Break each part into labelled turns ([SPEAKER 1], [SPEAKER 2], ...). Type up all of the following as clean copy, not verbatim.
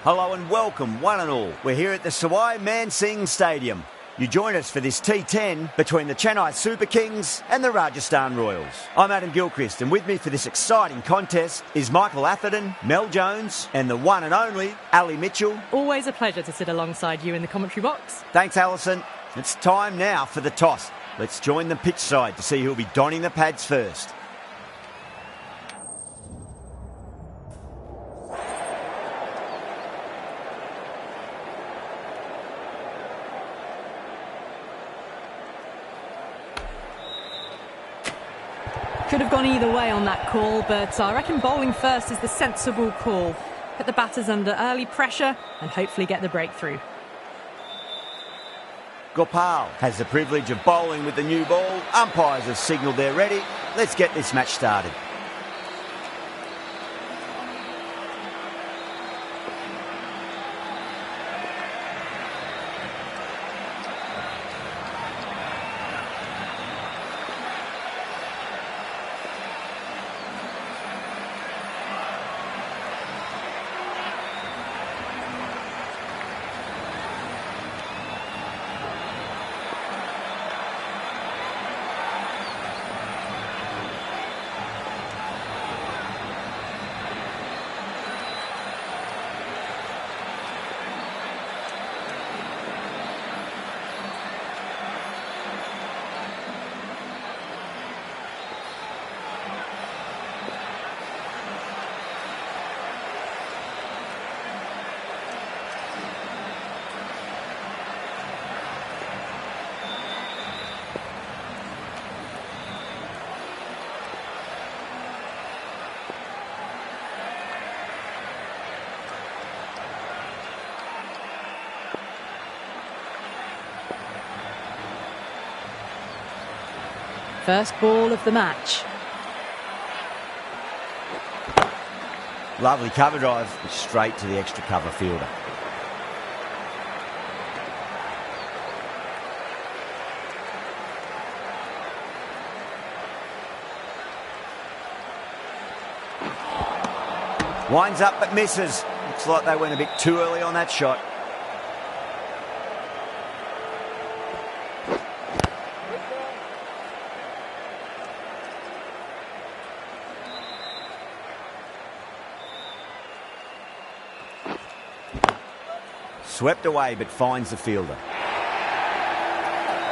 [SPEAKER 1] Hello and welcome, one and all. We're here at the Sawai Man Singh Stadium. You join us for this T10 between the Chennai Super Kings and the Rajasthan Royals. I'm Adam Gilchrist, and with me for this exciting contest is Michael Atherton, Mel Jones, and the one and only Ali Mitchell.
[SPEAKER 2] Always a pleasure to sit alongside you in the commentary box.
[SPEAKER 1] Thanks, Alison. It's time now for the toss. Let's join the pitch side to see who'll be donning the pads first.
[SPEAKER 2] Could have gone either way on that call, but I reckon bowling first is the sensible call. Put the batters under early pressure and hopefully get the breakthrough.
[SPEAKER 1] Gopal has the privilege of bowling with the new ball. Umpires have signalled they're ready. Let's get this match started.
[SPEAKER 2] First ball of the match.
[SPEAKER 1] Lovely cover drive, straight to the extra cover fielder. Winds up but misses. Looks like they went a bit too early on that shot. Swept away but finds the fielder.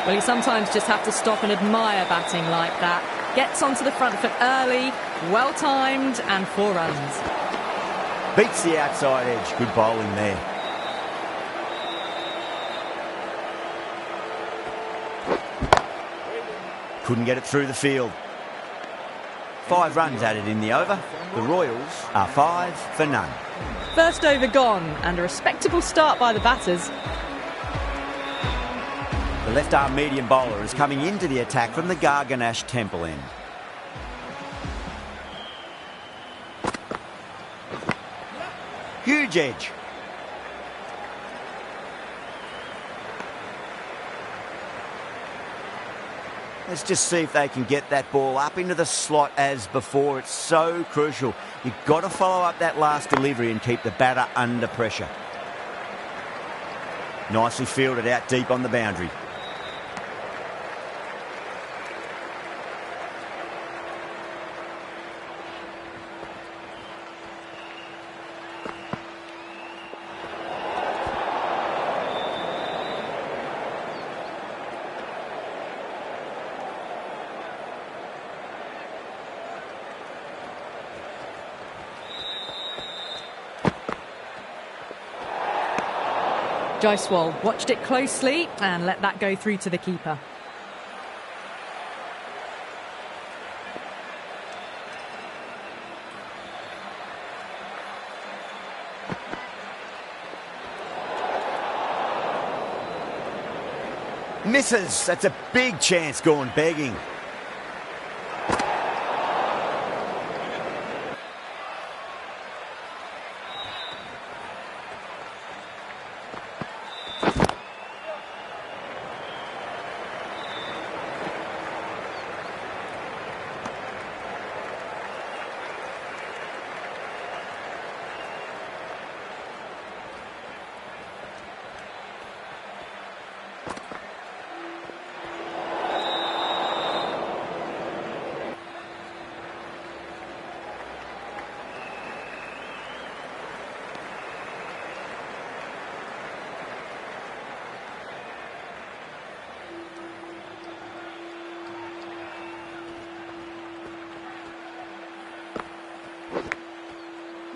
[SPEAKER 2] Well, you sometimes just have to stop and admire batting like that. Gets onto the front foot early, well timed, and 4 runs.
[SPEAKER 1] Beats the outside edge. Good bowling there. Couldn't get it through the field. 5 runs added in the over. The Royals are 5 for none.
[SPEAKER 2] First over gone, and a respectable start by the batters.
[SPEAKER 1] The left-arm medium bowler is coming into the attack from the Garganash Temple end. Huge edge. Let's just see if they can get that ball up into the slot as before. It's so crucial. You've got to follow up that last delivery and keep the batter under pressure. Nicely fielded out deep on the boundary.
[SPEAKER 2] Jaiswal watched it closely and let that go through to the keeper.
[SPEAKER 1] Misses. That's a big chance gone begging.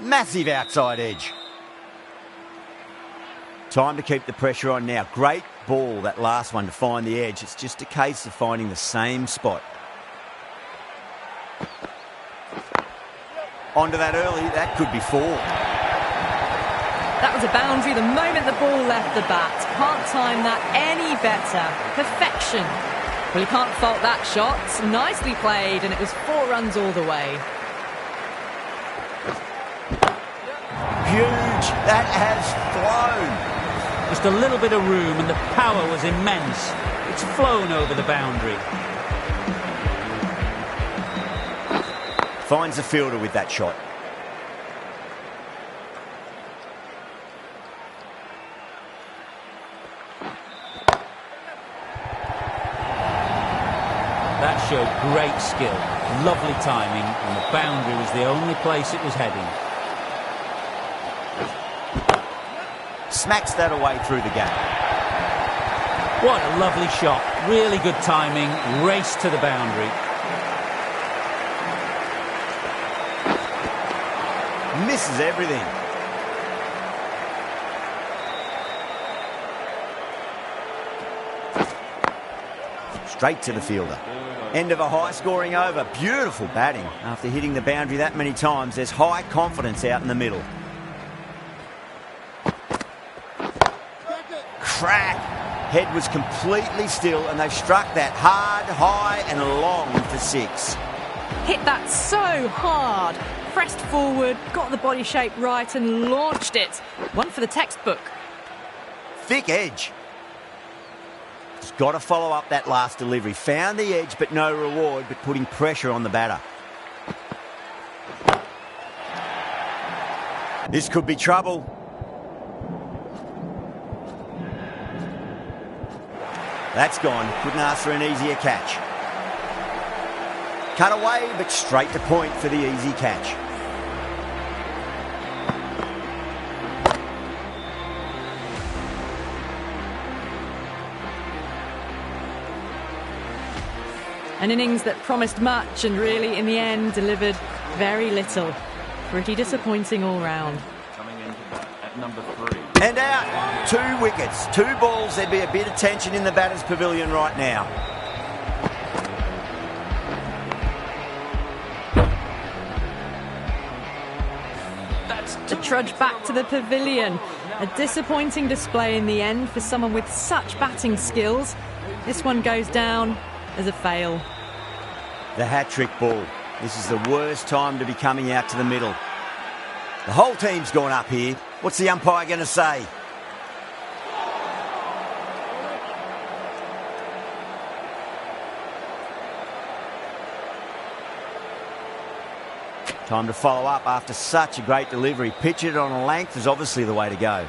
[SPEAKER 1] Massive outside edge. Time to keep the pressure on now. Great ball, that last one, to find the edge. It's just a case of finding the same spot. Onto that early, that could be 4.
[SPEAKER 2] That was a boundary the moment the ball left the bat. Can't time that any better. Perfection. Well, you can't fault that shot. Nicely played, and it was 4 runs all the way.
[SPEAKER 1] Huge. That has flown.
[SPEAKER 3] Just a little bit of room and the power was immense. It's flown over the boundary.
[SPEAKER 1] Finds the fielder with that shot.
[SPEAKER 3] That showed great skill, lovely timing, and the boundary was the only place it was heading.
[SPEAKER 1] Smacks that away through the gap.
[SPEAKER 3] What a lovely shot, really good timing, race to the boundary.
[SPEAKER 1] Misses everything. Straight to the fielder. End of a high-scoring over. Beautiful batting. After hitting the boundary that many times, there's high confidence out in the middle. Crack! Head was completely still, and they struck that hard, high and long for 6.
[SPEAKER 2] Hit that so hard. Pressed forward, got the body shape right and launched it. One for the textbook.
[SPEAKER 1] Thick edge. He's got to follow up that last delivery. Found the edge, but no reward, but putting pressure on the batter. This could be trouble. That's gone. Couldn't ask for an easier catch. Cut away, but straight to point for the easy catch.
[SPEAKER 2] An innings that promised much and really, in the end, delivered very little. Pretty disappointing all round.
[SPEAKER 4] Coming into bat at number 3.
[SPEAKER 1] And out. 2 wickets. 2 balls. There'd be a bit of tension in the batter's pavilion right now.
[SPEAKER 2] To trudge back to the pavilion. A disappointing display in the end for someone with such batting skills. This one goes down as a fail.
[SPEAKER 1] The hat-trick ball. This is the worst time to be coming out to the middle. The whole team's gone up here. What's the umpire going to say? Time to follow up after such a great delivery. Pitch it on a length is obviously the way to go.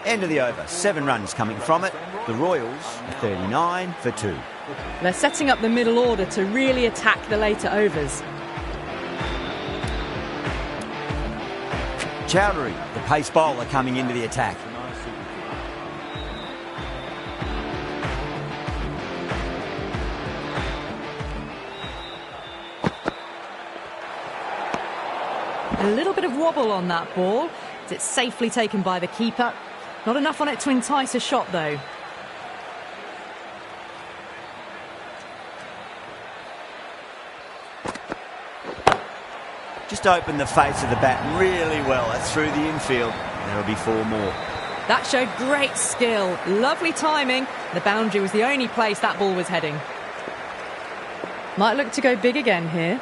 [SPEAKER 1] End of the over. 7 runs coming from it. The Royals 39 for 2.
[SPEAKER 2] They're setting up the middle order to really attack the later overs.
[SPEAKER 1] Chowdhury, the pace bowler, coming into the attack.
[SPEAKER 2] A little bit of wobble on that ball. It's safely taken by the keeper. Not enough on it to entice a shot, though.
[SPEAKER 1] Just opened the face of the bat really well. That's through the infield. There'll be 4 more.
[SPEAKER 2] That showed great skill. Lovely timing. The boundary was the only place that ball was heading. Might look to go big again here.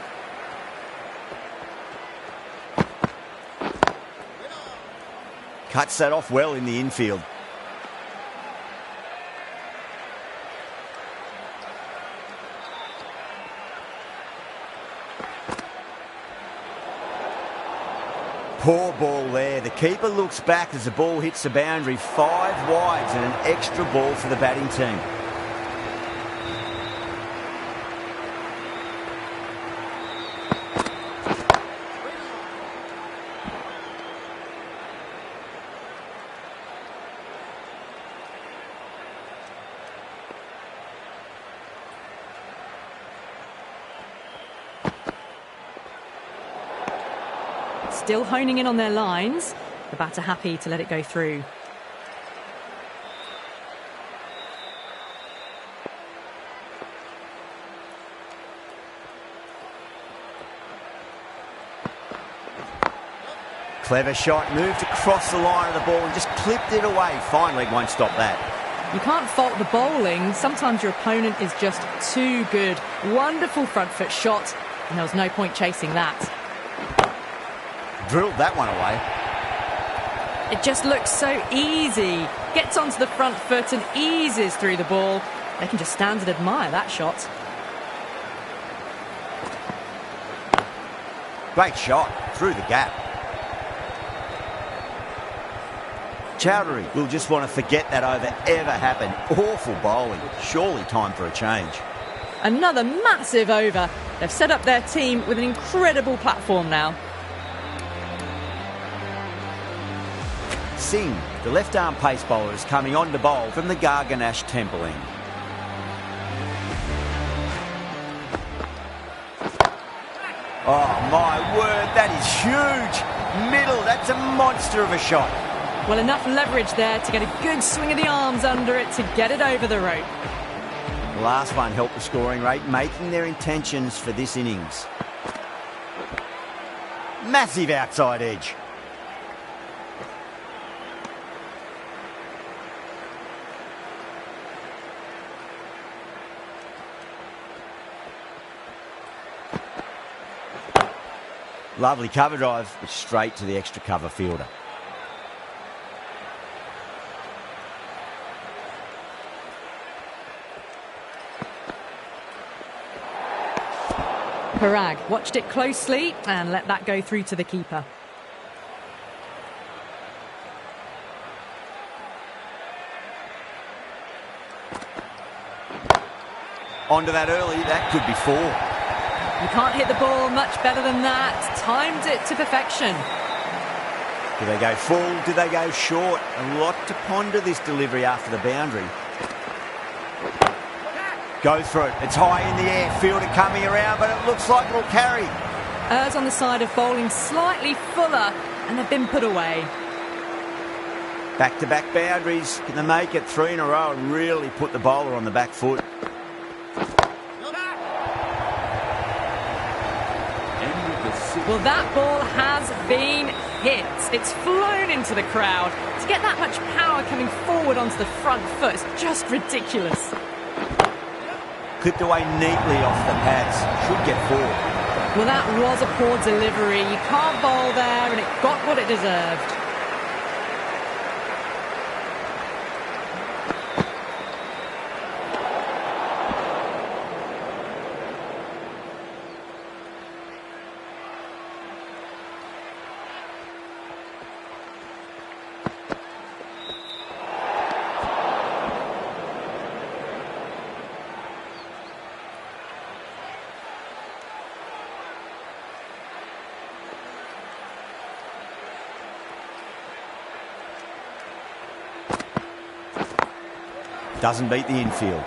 [SPEAKER 1] Cuts that off well in the infield. Poor ball there. The keeper looks back as the ball hits the boundary. 5 wides and an extra ball for the batting team.
[SPEAKER 2] still honing in on their lines. The batter happy to let it go through.
[SPEAKER 1] Clever shot, moved across the line of the ball and just clipped it away. Fine leg won't stop that.
[SPEAKER 2] You can't fault the bowling. Sometimes your opponent is just too good. Wonderful front foot shot, and there was no point chasing that.
[SPEAKER 1] Drilled that one away.
[SPEAKER 2] It just looks so easy. Gets onto the front foot and eases through the ball. They can just stand and admire that shot.
[SPEAKER 1] Great shot, through the gap. Chowdhury will just want to forget that over ever happened. Awful bowling. Surely time for a change.
[SPEAKER 2] Another massive over. They've set up their team with an incredible platform now.
[SPEAKER 1] Singh, the left-arm pace bowler, is coming on to bowl from the Garganash Temple end. Oh, my word, that is huge. Middle, that's a monster of a shot.
[SPEAKER 2] Well, enough leverage there to get a good swing of the arms under it to get it over the rope.
[SPEAKER 1] The last one helped the scoring rate, making their intentions for this innings. Massive outside edge. Lovely cover drive, but straight to the extra cover fielder.
[SPEAKER 2] Parag watched it closely and let that go through to the keeper.
[SPEAKER 1] Onto that early, that could be 4.
[SPEAKER 2] You can't hit the ball much better than that. Timed it to perfection.
[SPEAKER 1] Do they go full? Do they go short? A lot to ponder this delivery after the boundary. Go through it. It's high in the air. Fielder coming around, but it looks like it'll carry.
[SPEAKER 2] Errs on the side of bowling slightly fuller, and they've been put away.
[SPEAKER 1] Back-to-back boundaries. Can they make it 3 in a row and really put the bowler on the back foot?
[SPEAKER 2] Well, that ball has been hit. It's flown into the crowd. To get that much power coming forward onto the front foot is just ridiculous.
[SPEAKER 1] Clipped away neatly off the pads. Should get 4.
[SPEAKER 2] Well, that was a poor delivery. You can't bowl there, and it got what it deserved.
[SPEAKER 1] Doesn't beat the infield.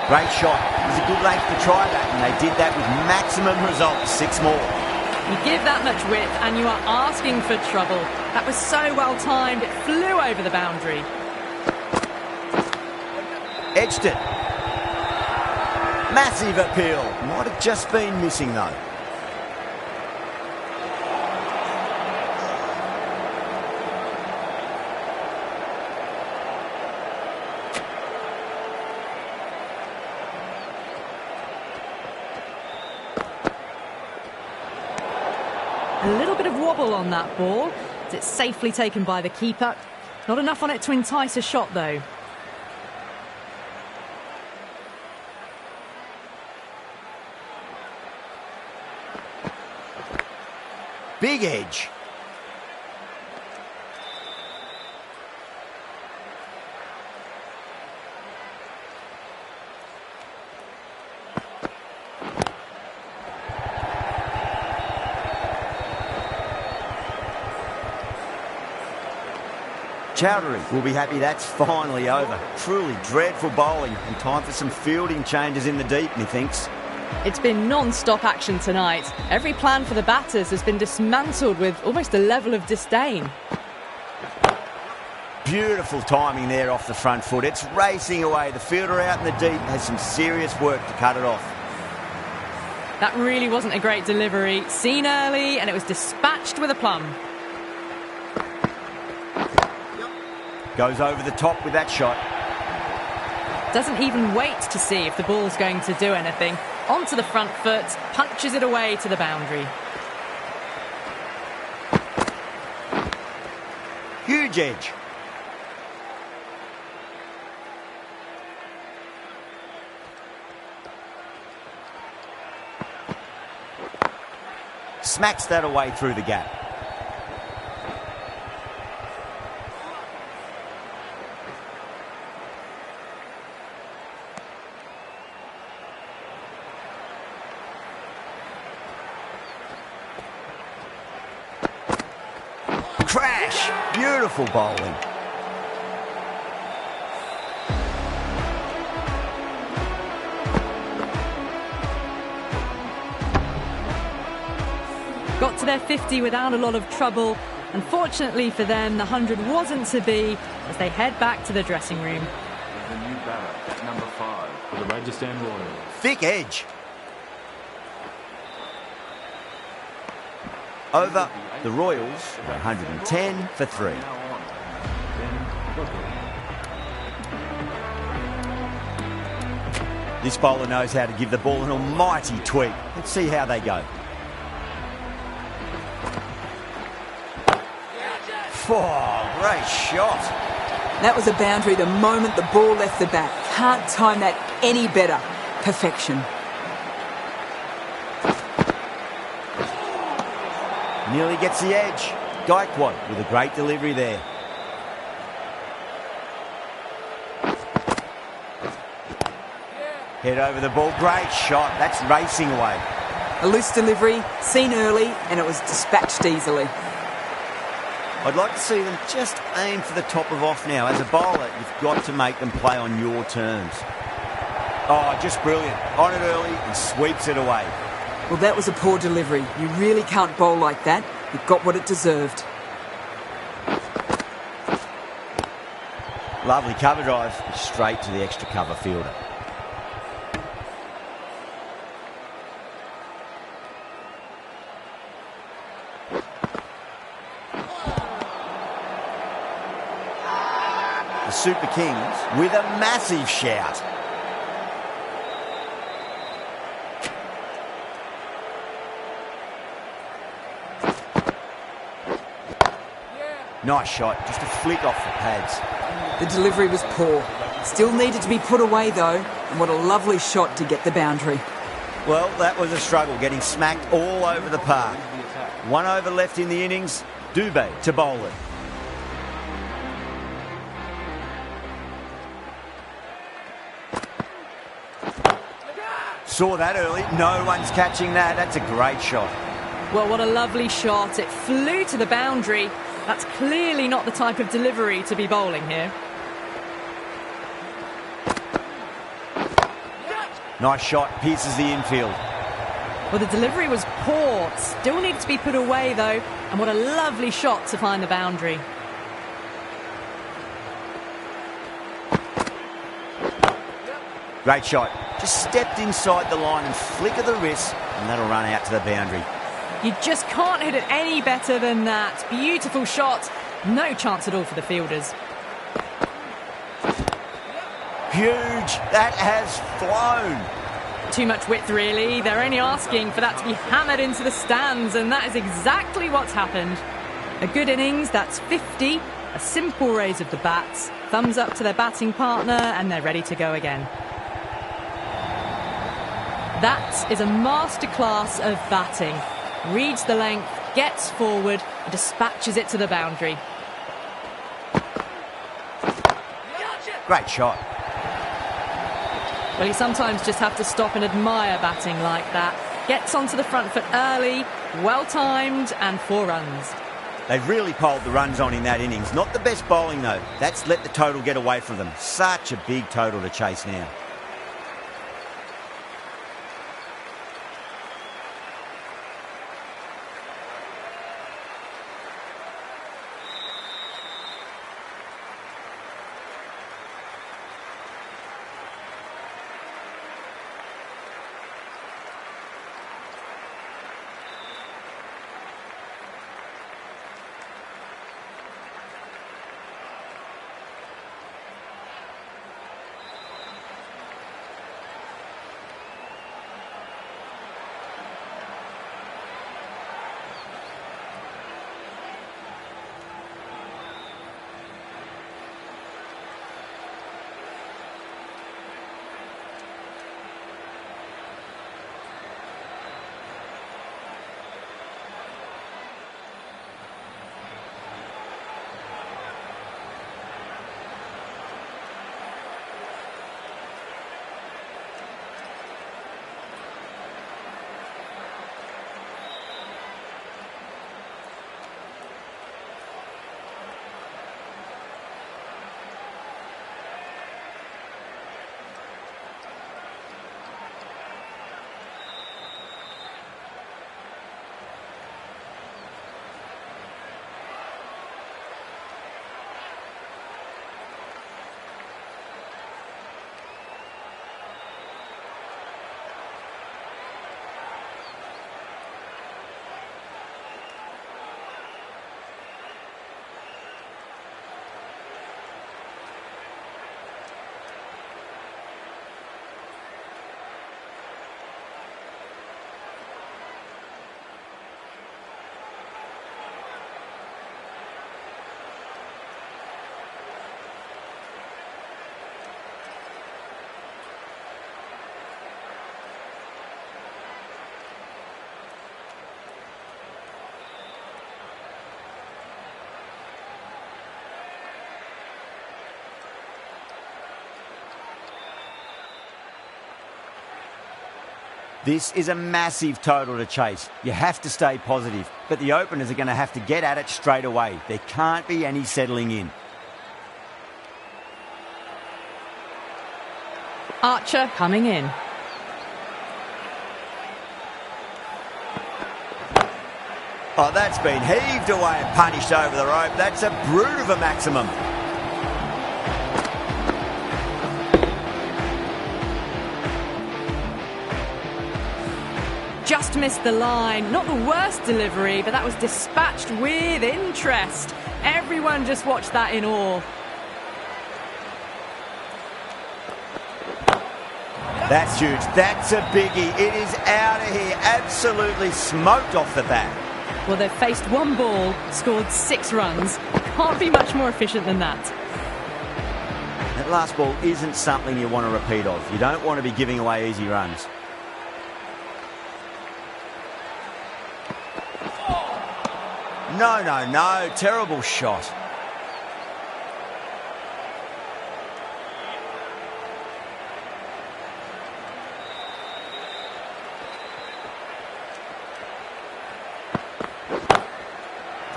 [SPEAKER 1] Great shot. It was a good length to try that, and they did that with maximum results. 6 more.
[SPEAKER 2] You give that much width, and you are asking for trouble. That was so well timed, it flew over the boundary.
[SPEAKER 1] Edged it. Massive appeal. Might have just been missing though.
[SPEAKER 2] A little bit of wobble on that ball. It's safely taken by the keeper. Not enough on it to entice a shot though.
[SPEAKER 1] Big edge. Chowdhury will be happy that's finally over. Truly dreadful bowling and time for some fielding changes in the deep, methinks.
[SPEAKER 2] It's been non-stop action tonight. Every plan for the batters has been dismantled with almost a level of disdain.
[SPEAKER 1] Beautiful timing there off the front foot. It's racing away. The fielder out in the deep has some serious work to cut it off.
[SPEAKER 2] That really wasn't a great delivery. Seen early and it was dispatched with a plum.
[SPEAKER 1] Goes over the top with that shot.
[SPEAKER 2] Doesn't even wait to see if the ball's going to do anything. Onto the front foot, punches it away to the boundary.
[SPEAKER 1] Huge edge. Smacks that away through the gap. Crash! Beautiful bowling.
[SPEAKER 2] Got to their 50 without a lot of trouble. Unfortunately for them, the 100 wasn't to be as they head back to the dressing room.
[SPEAKER 4] The new batter at number 5 for the Rajasthan Royals.
[SPEAKER 1] Thick edge. Over the Royals, 110 for 3. This bowler knows how to give the ball an almighty tweak. Let's see how they go. Oh, great shot.
[SPEAKER 5] That was a boundary the moment the ball left the bat. Can't time that any better. Perfection.
[SPEAKER 1] Nearly gets the edge. Gaikwad with a great delivery there. Head over the ball. Great shot. That's racing away.
[SPEAKER 5] A loose delivery, seen early, and it was dispatched easily.
[SPEAKER 1] I'd like to see them just aim for the top of off now. As a bowler, you've got to make them play on your terms. Oh, just brilliant. On it early and sweeps it away.
[SPEAKER 5] Well, that was a poor delivery. You really can't bowl like that. It got what it deserved.
[SPEAKER 1] Lovely cover drive, straight to the extra cover fielder. The Super Kings with a massive shout. Nice shot, just a flick off the pads.
[SPEAKER 5] The delivery was poor. Still needed to be put away though, and what a lovely shot to get the boundary.
[SPEAKER 1] Well, that was a struggle, getting smacked all over the park. 1 over left in the innings, Dubé to bowl it. Saw that early, no one's catching that. That's a great shot.
[SPEAKER 2] Well, what a lovely shot. It flew to the boundary. That's clearly not the type of delivery to be bowling here.
[SPEAKER 1] Nice shot, pierces the infield.
[SPEAKER 2] Well, the delivery was poor. Still needs to be put away, though. And what a lovely shot to find the boundary.
[SPEAKER 1] Great shot. Just stepped inside the line and flick of the wrist, and that'll run out to the boundary.
[SPEAKER 2] You just can't hit it any better than that. Beautiful shot. No chance at all for the fielders.
[SPEAKER 1] Huge. That has flown.
[SPEAKER 2] Too much width, really. They're only asking for that to be hammered into the stands, and that is exactly what's happened. A good innings, that's 50. A simple raise of the bats. Thumbs up to their batting partner, and they're ready to go again. That is a masterclass of batting. Reads the length, gets forward, and dispatches it to the boundary.
[SPEAKER 1] Great shot.
[SPEAKER 2] Well, you sometimes just have to stop and admire batting like that. Gets onto the front foot early, well timed, and 4 runs.
[SPEAKER 1] They've really piled the runs on in that innings. Not the best bowling, though. That's let the total get away from them. Such a big total to chase now. This is a massive total to chase. You have to stay positive, but the openers are going to have to get at it straight away. There can't be any settling in.
[SPEAKER 2] Archer coming in.
[SPEAKER 1] Oh, that's been heaved away and punished over the rope. That's a brute of a maximum.
[SPEAKER 2] Just missed the line. Not the worst delivery, but that was dispatched with interest. Everyone just watched that in awe.
[SPEAKER 1] That's huge. That's a biggie. It is out of here. Absolutely smoked off the bat.
[SPEAKER 2] Well, they've faced one ball, scored 6 runs. Can't be much more efficient than that.
[SPEAKER 1] That last ball isn't something you want to repeat of. You don't want to be giving away easy runs. No. Terrible shot.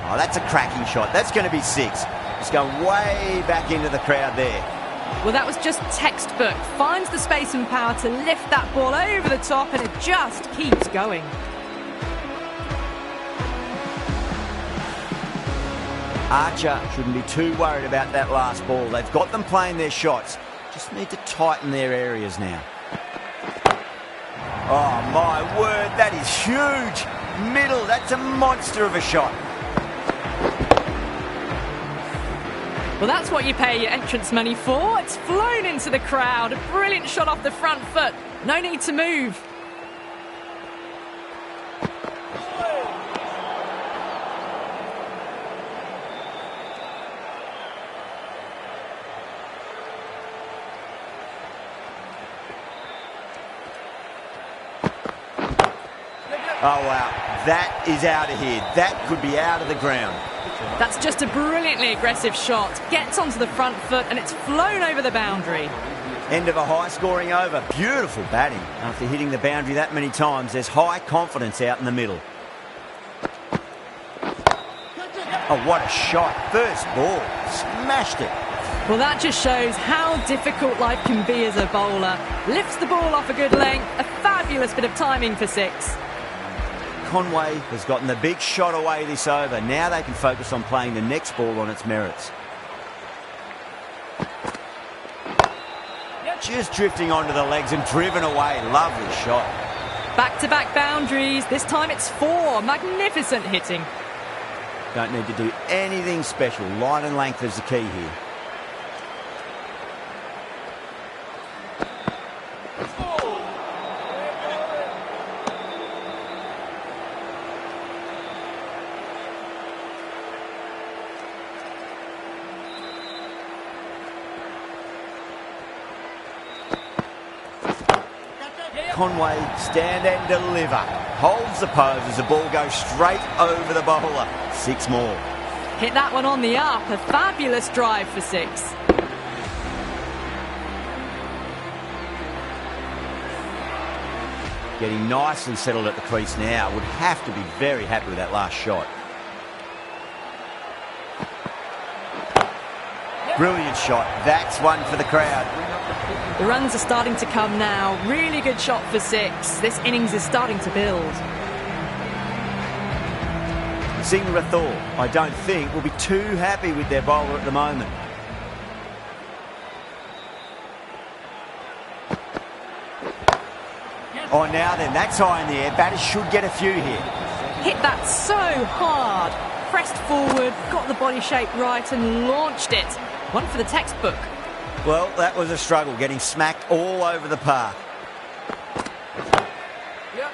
[SPEAKER 1] Oh, that's a cracking shot. That's going to be 6. It's going way back into the crowd there.
[SPEAKER 2] Well, that was just textbook. Finds the space and power to lift that ball over the top, and it just keeps going.
[SPEAKER 1] Archer shouldn't be too worried about that last ball. They've got them playing their shots. Just need to tighten their areas now. Oh, my word, that is huge. Middle, that's a monster of a shot.
[SPEAKER 2] Well, that's what you pay your entrance money for. It's flown into the crowd. A brilliant shot off the front foot. No need to move.
[SPEAKER 1] Oh, wow. That is out of here. That could be out of the ground.
[SPEAKER 2] That's just a brilliantly aggressive shot. Gets onto the front foot and it's flown over the boundary.
[SPEAKER 1] End of a high-scoring over. Beautiful batting. After hitting the boundary that many times, there's high confidence out in the middle. Oh, what a shot. First ball. Smashed it.
[SPEAKER 2] Well, that just shows how difficult life can be as a bowler. Lifts the ball off a good length. A fabulous bit of timing for 6.
[SPEAKER 1] Conway has gotten the big shot away this over. Now they can focus on playing the next ball on its merits. Just drifting onto the legs and driven away. Lovely shot.
[SPEAKER 2] Back-to-back boundaries. This time it's 4. Magnificent hitting.
[SPEAKER 1] Don't need to do anything special. Line and length is the key here. Conway, stand and deliver. Holds the pose as the ball goes straight over the bowler. 6 more.
[SPEAKER 2] Hit that one on the up. A fabulous drive for 6.
[SPEAKER 1] Getting nicely settled at the crease now. Would have to be very happy with that last shot. Brilliant shot. That's one for the crowd.
[SPEAKER 2] The runs are starting to come now. Really good shot for 6. This innings is starting to build.
[SPEAKER 1] Singh Rathore, I don't think, will be too happy with their bowler at the moment. Oh, now then, that's high in the air. Batters should get a few here.
[SPEAKER 2] Hit that so hard. Pressed forward, got the body shape right and launched it. One for the textbook.
[SPEAKER 1] Well, that was a struggle, getting smacked all over the park.
[SPEAKER 4] Yep.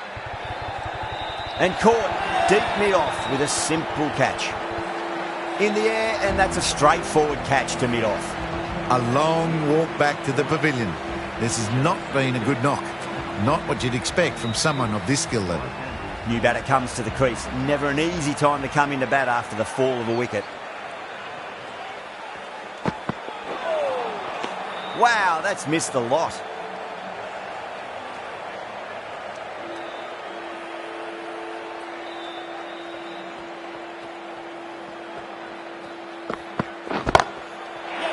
[SPEAKER 1] And caught deep mid-off with a simple catch. In the air, and that's a straightforward catch to mid-off.
[SPEAKER 6] A long walk back to the pavilion. This has not been a good knock. Not what you'd expect from someone of this skill level.
[SPEAKER 1] New batter comes to the crease. Never an easy time to come into bat after the fall of a wicket. Wow, that's missed a lot.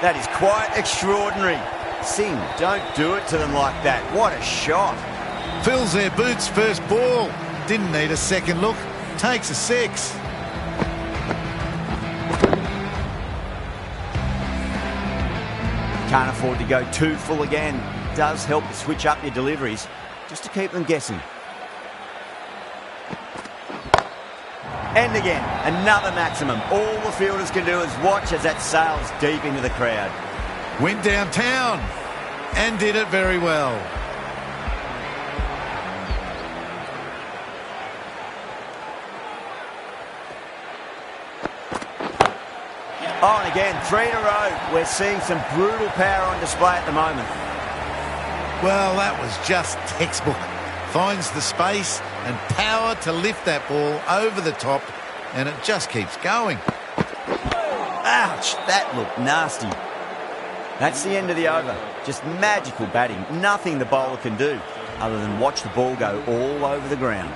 [SPEAKER 1] That is quite extraordinary. Singh, don't do it to them like that. What a shot.
[SPEAKER 6] Fills their boots first ball. Didn't need a second look. Takes a 6.
[SPEAKER 1] Can't afford to go too full again. Does help to switch up your deliveries, just to keep them guessing. And again, another maximum. All the fielders can do is watch as that sails deep into the crowd.
[SPEAKER 6] Went downtown and did it very well.
[SPEAKER 1] Oh, and again, 3 in a row. We're seeing some brutal power on display at the moment.
[SPEAKER 6] Well, that was just textbook. Finds the space and power to lift that ball over the top, and it just keeps going.
[SPEAKER 1] Ouch, that looked nasty. That's the end of the over. Just magical batting. Nothing the bowler can do other than watch the ball go all over the ground.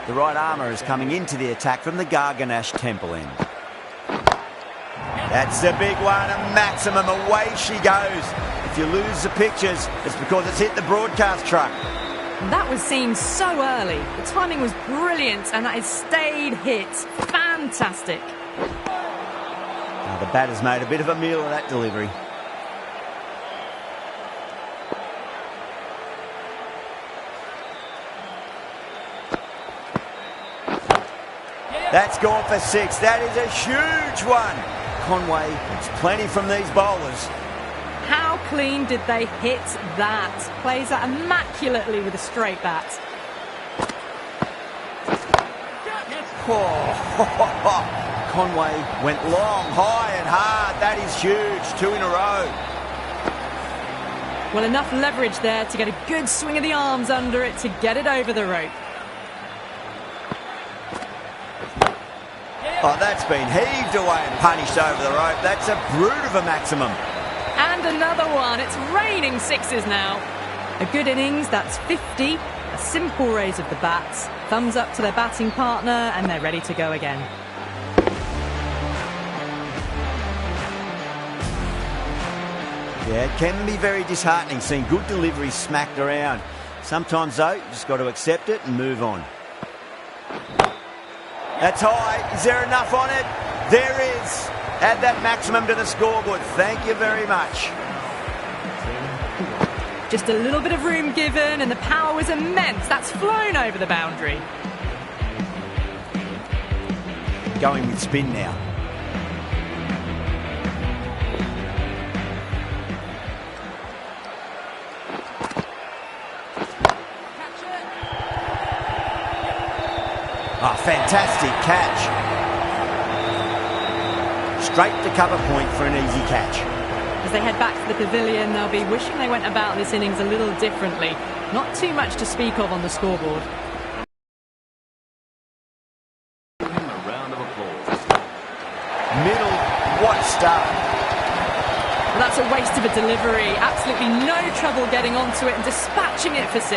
[SPEAKER 1] The right armour is coming into the attack from the Garganash Temple end. That's the big one, a maximum. Away she goes. If you lose the pictures, it's because it's hit the broadcast truck.
[SPEAKER 2] That was seen so early. The timing was brilliant and that is stayed hit. Fantastic.
[SPEAKER 1] Now the batter's made a bit of a meal of that delivery. That's gone for 6. That is a huge one. Conway gets plenty from these bowlers.
[SPEAKER 2] How clean did they hit that? Plays that immaculately with a straight bat.
[SPEAKER 1] Oh, Conway went long, high and hard. That is huge. 2 in a row.
[SPEAKER 2] Well, enough leverage there to get a good swing of the arms under it to get it over the rope.
[SPEAKER 1] Oh, that's been heaved away and punished over the rope. That's a brute of a maximum.
[SPEAKER 2] And another one. It's raining 6s now. A good innings, that's 50. A simple raise of the bats. Thumbs up to their batting partner, and they're ready to go again.
[SPEAKER 1] Yeah, it can be very disheartening seeing good deliveries smacked around. Sometimes, though, you just got to accept it and move on. That's high. Is there enough on it? There is. Add that maximum to the scoreboard. Thank you very much.
[SPEAKER 2] Just a little bit of room given, and the power was immense. That's flown over the boundary.
[SPEAKER 1] Going with spin now. Oh, fantastic catch. Straight to cover point for an easy catch.
[SPEAKER 2] As they head back to the pavilion, they'll be wishing they went about this innings a little differently. Not too much to speak of on the scoreboard.
[SPEAKER 4] A round of applause.
[SPEAKER 1] Middle, what a start.
[SPEAKER 2] Well, that's a waste of a delivery. Absolutely no trouble getting onto it and dispatching it for 6.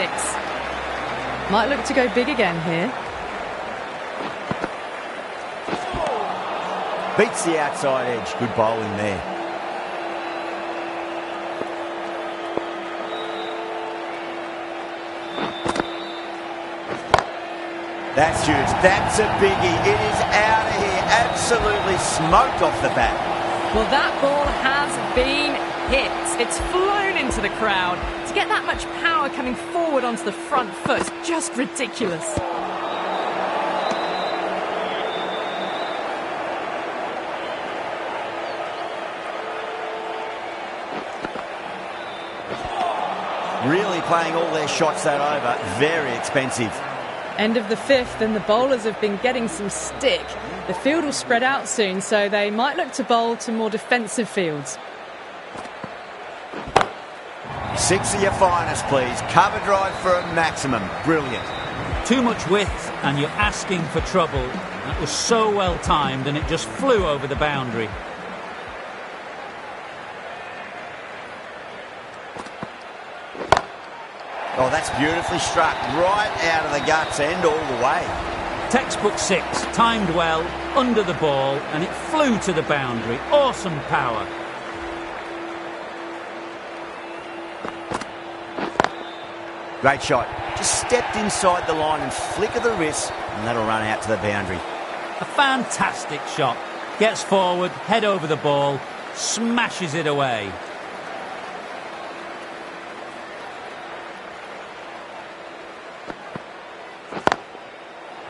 [SPEAKER 2] Might look to go big again here.
[SPEAKER 1] Beats the outside edge. Good bowling there. That's huge. That's a biggie. It is out of here. Absolutely smoked off the bat.
[SPEAKER 2] Well, that ball has been hit. It's flown into the crowd. To get that much power coming forward onto the front foot is just ridiculous.
[SPEAKER 1] Really playing all their shots that over. Very expensive.
[SPEAKER 2] End of the 5th, and the bowlers have been getting some stick. The field will spread out soon, so they might look to bowl to more defensive fields.
[SPEAKER 1] 6 of your finest, please. Cover drive for a maximum. Brilliant.
[SPEAKER 3] Too much width and you're asking for trouble. That was so well timed and it just flew over the boundary.
[SPEAKER 1] Oh, that's beautifully struck. Right out of the guts end all the way.
[SPEAKER 3] Textbook 6, timed well, under the ball, and it flew to the boundary. Awesome power.
[SPEAKER 1] Great shot. Just stepped inside the line and flick of the wrist, and that'll run out to the boundary.
[SPEAKER 3] A fantastic shot. Gets forward, head over the ball, smashes it away.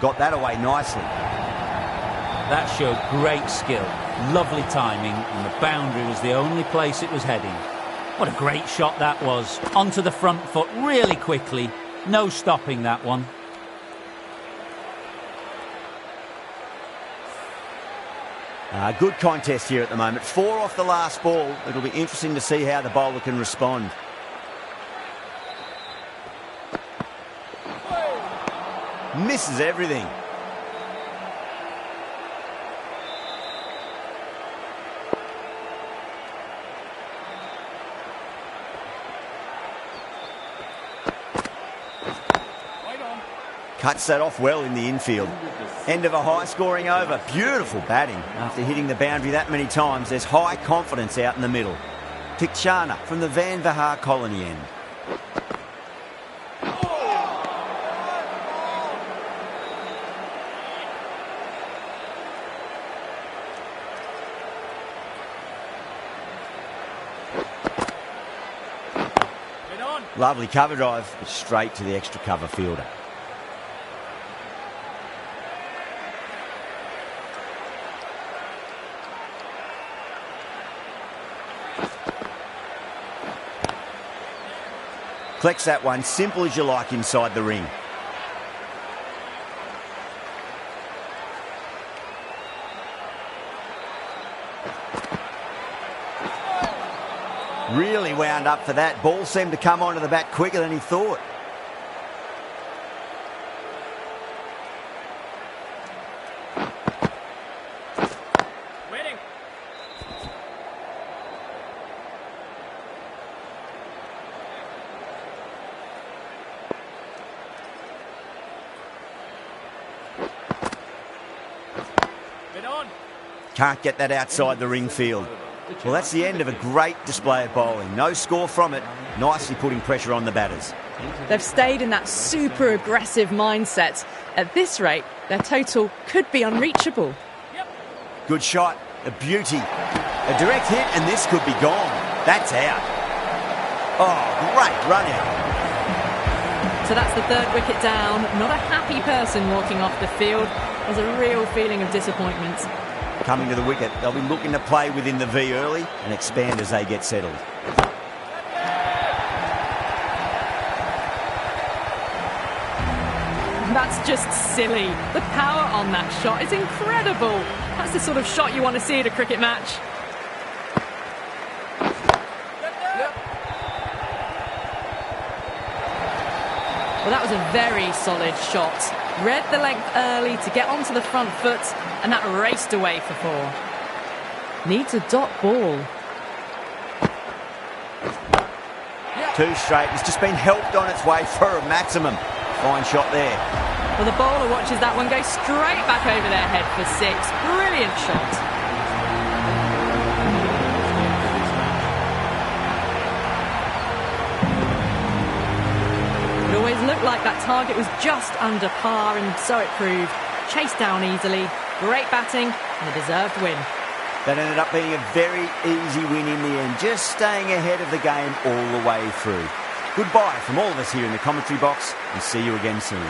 [SPEAKER 1] Got that away nicely.
[SPEAKER 3] That showed great skill, lovely timing, and the boundary was the only place it was heading. What a great shot that was. Onto the front foot really quickly. No stopping that one.
[SPEAKER 1] Good contest here at the moment. 4 off the last ball. It'll be interesting to see how the bowler can respond. Misses everything. Cuts that off well in the infield. End of a high-scoring over. Beautiful batting. After hitting the boundary that many times, there's high confidence out in the middle. Tikshana from the Van Vahar colony end. Lovely cover drive, but straight to the extra cover fielder. Collects that one, simple as you like inside the ring. Really wound up for that. Ball seemed to come onto the bat quicker than he thought.
[SPEAKER 2] Winning.
[SPEAKER 1] Can't get that outside the ring field. Well, that's the end of a great display of bowling. No score from it. Nicely putting pressure on the batters.
[SPEAKER 2] They've stayed in that super aggressive mindset. At this rate, their total could be unreachable.
[SPEAKER 1] Good shot. A beauty. A direct hit, and this could be gone. That's out. Oh, great run out.
[SPEAKER 2] So that's the third wicket down. Not a happy person walking off the field. There's a real feeling of disappointment.
[SPEAKER 1] Coming to the wicket, they'll be looking to play within the V early and expand as they get settled.
[SPEAKER 2] That's just silly. The power on that shot is incredible. That's the sort of shot you want to see at a cricket match. Well, that was a very solid shot. Read the length early to get onto the front foot, and that raced away for 4. Needs a dot ball.
[SPEAKER 1] Too straight. It's just been helped on its way for a maximum. Fine shot there.
[SPEAKER 2] Well, the bowler watches that one go straight back over their head for 6. Brilliant shot. It always looked like that target was just under par, and so it proved. Chased down easily, great batting, and a deserved win.
[SPEAKER 1] That ended up being a very easy win in the end, just staying ahead of the game all the way through. Goodbye from all of us here in the commentary box, and see you again soon.